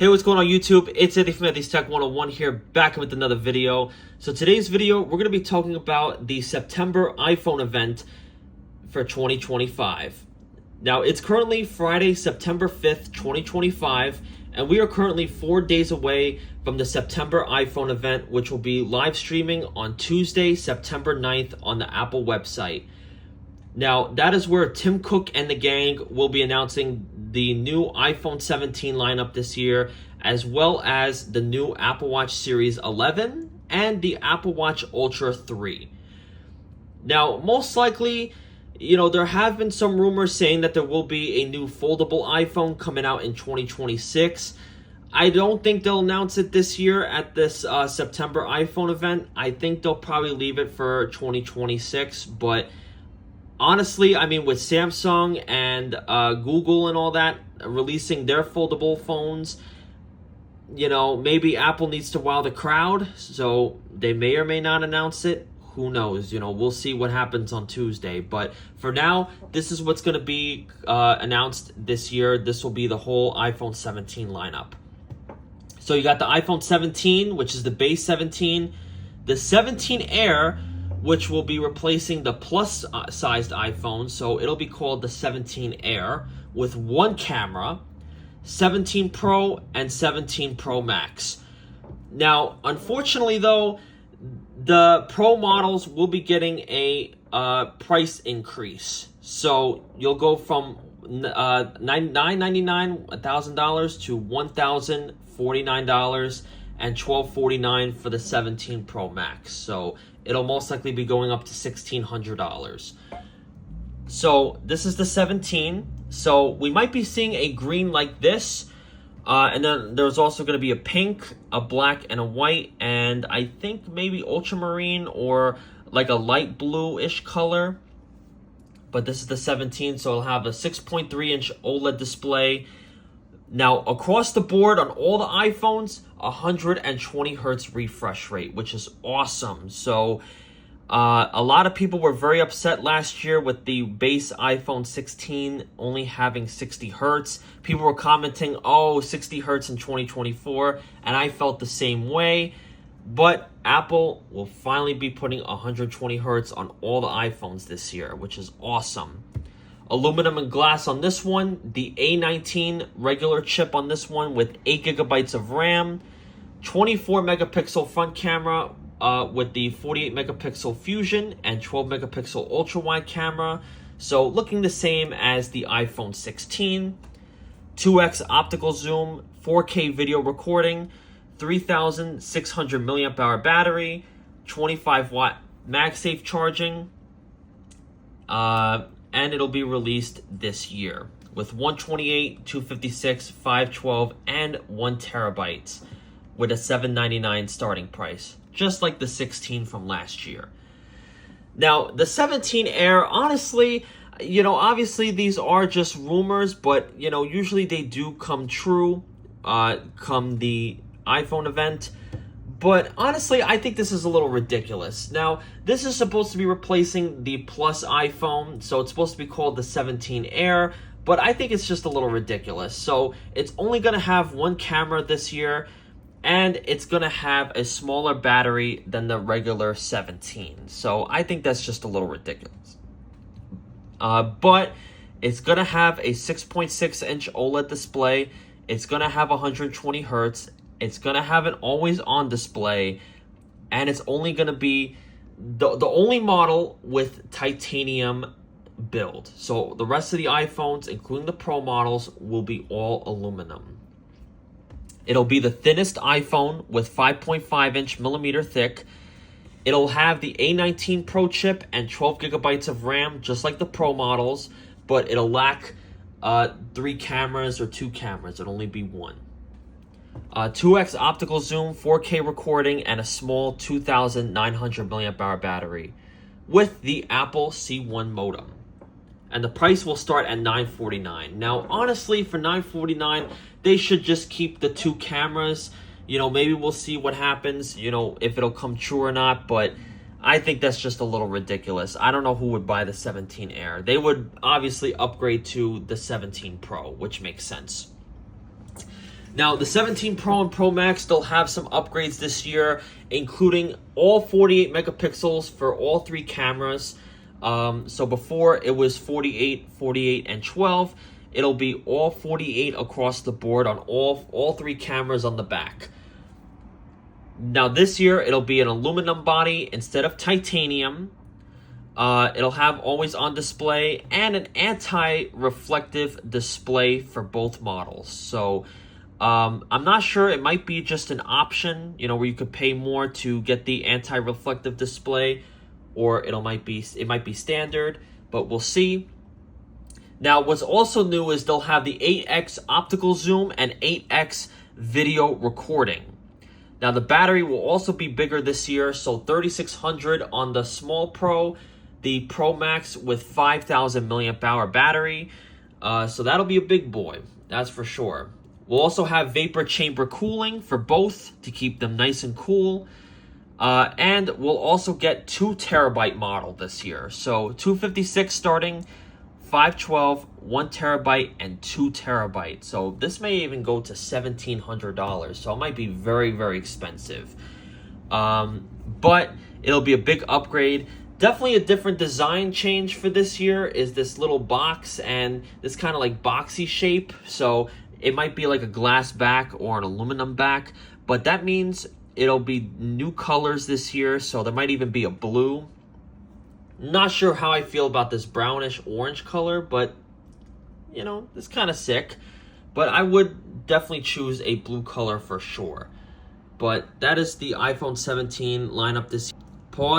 Hey, what's going on YouTube? It's Eddie from Eddie's Tech 101 here, back with another video. So today's video, we're going to be talking about the September iPhone event for 2025. Now, it's currently Friday, September 5th, 2025, and we are currently 4 days away from the September iPhone event, which will be live streaming on Tuesday, September 9th on the Apple website. Now, that is where Tim Cook and the gang will be announcing the new iPhone 17 lineup this year, as well as the new Apple Watch Series 11 and the Apple Watch Ultra 3. Now, most likely, there have been some rumors saying that there will be a new foldable iPhone coming out in 2026. I don't think they'll announce it this year at this September iPhone event. I think they'll probably leave it for 2026, but honestly, I mean, with Samsung and Google and all that releasing their foldable phones, maybe Apple needs to wow the crowd, so they may or may not announce it. Who knows? We'll see what happens on Tuesday. But for now, this is what's going to be announced this year. This will be the whole iPhone 17 lineup. So you got the iPhone 17, which is the base 17, the 17 Air, which will be replacing the plus-sized iPhone, so it'll be called the 17 Air, with one camera, 17 Pro, and 17 Pro Max. Now, unfortunately, though, the Pro models will be getting a price increase. So you'll go from $999, $1,000 to $1,049 and $1,249 for the 17 Pro Max. So it'll most likely be going up to $1,600. So this is the 17. So we might be seeing a green like this. And then there's also going to be a pink, a black, and a white. And I think maybe ultramarine or like a light blue-ish color. But this is the 17, so it'll have a 6.3-inch OLED display. Now, across the board on all the iPhones, 120 hertz refresh rate, which is awesome. So a lot of people were very upset last year with the base iPhone 16 only having 60 hertz. People were commenting, 60 hertz in 2024, and I felt the same way. But Apple will finally be putting 120 hertz on all the iPhones this year, which is awesome. Aluminum and glass on this one, the A19 regular chip on this one with 8 gigabytes of RAM, 24 megapixel front camera with the 48 megapixel Fusion and 12 megapixel ultra wide camera, so looking the same as the iPhone 16, 2x optical zoom, 4K video recording, 3,600 milliamp hour battery, 25 watt MagSafe charging, and it'll be released this year with 128, 256, 512, and 1 terabyte with a $799 starting price, just like the 16 from last year. Now, the 17 Air, honestly, obviously these are just rumors, but, usually they do come true come the iPhone event. But honestly, I think this is a little ridiculous. Now, this is supposed to be replacing the Plus iPhone, so it's supposed to be called the 17 Air, but I think it's just a little ridiculous. So it's only going to have one camera this year, and it's going to have a smaller battery than the regular 17. So I think that's just a little ridiculous. But it's going to have a 6.6-inch OLED display. It's going to have 120 hertz. It's going to have an always-on display, and it's only going to be the only model with titanium build. So the rest of the iPhones, including the Pro models, will be all aluminum. It'll be the thinnest iPhone with 5.5-inch millimeter thick. It'll have the A19 Pro chip and 12 gigabytes of RAM, just like the Pro models, but it'll lack 3 cameras or 2 cameras. It'll only be 1. 2x optical zoom, 4K recording, and a small 2,900 milliamp hour battery with the Apple C1 modem. And the price will start at $949. Now, honestly, for $949, they should just keep the 2 cameras. Maybe we'll see what happens, if it'll come true or not, but I think that's just a little ridiculous. I don't know who would buy the 17 Air. They would obviously upgrade to the 17 Pro, which makes sense. Now, the 17 Pro and Pro Max, they'll have some upgrades this year, including all 48 megapixels for all three cameras. So before it was 48, 48, and 12. It'll be all 48 across the board on all three cameras on the back. Now this year, it'll be an aluminum body instead of titanium. It'll have always on display and an anti-reflective display for both models. So I'm not sure, it might be just an option, where you could pay more to get the anti-reflective display, or it might be standard, but we'll see. Now, what's also new is they'll have the 8x optical zoom and 8x video recording. Now, the battery will also be bigger this year, so 3600 on the small Pro, the Pro Max with 5000 milliamp hour battery. So that'll be a big boy, that's for sure. We'll also have vapor chamber cooling for both to keep them nice and cool. And we'll also get 2 terabyte model this year. So 256 starting, 512, 1 terabyte, and 2 terabyte. So this may even go to $1,700. So it might be very, very expensive. But it'll be a big upgrade. Definitely a different design change for this year is this little box and this kind of like boxy shape. So it might be like a glass back or an aluminum back. But that means it'll be new colors this year. So there might even be a blue. Not sure how I feel about this brownish orange color, but it's kind of sick. But I would definitely choose a blue color for sure. But that is the iPhone 17 lineup this year. Pause.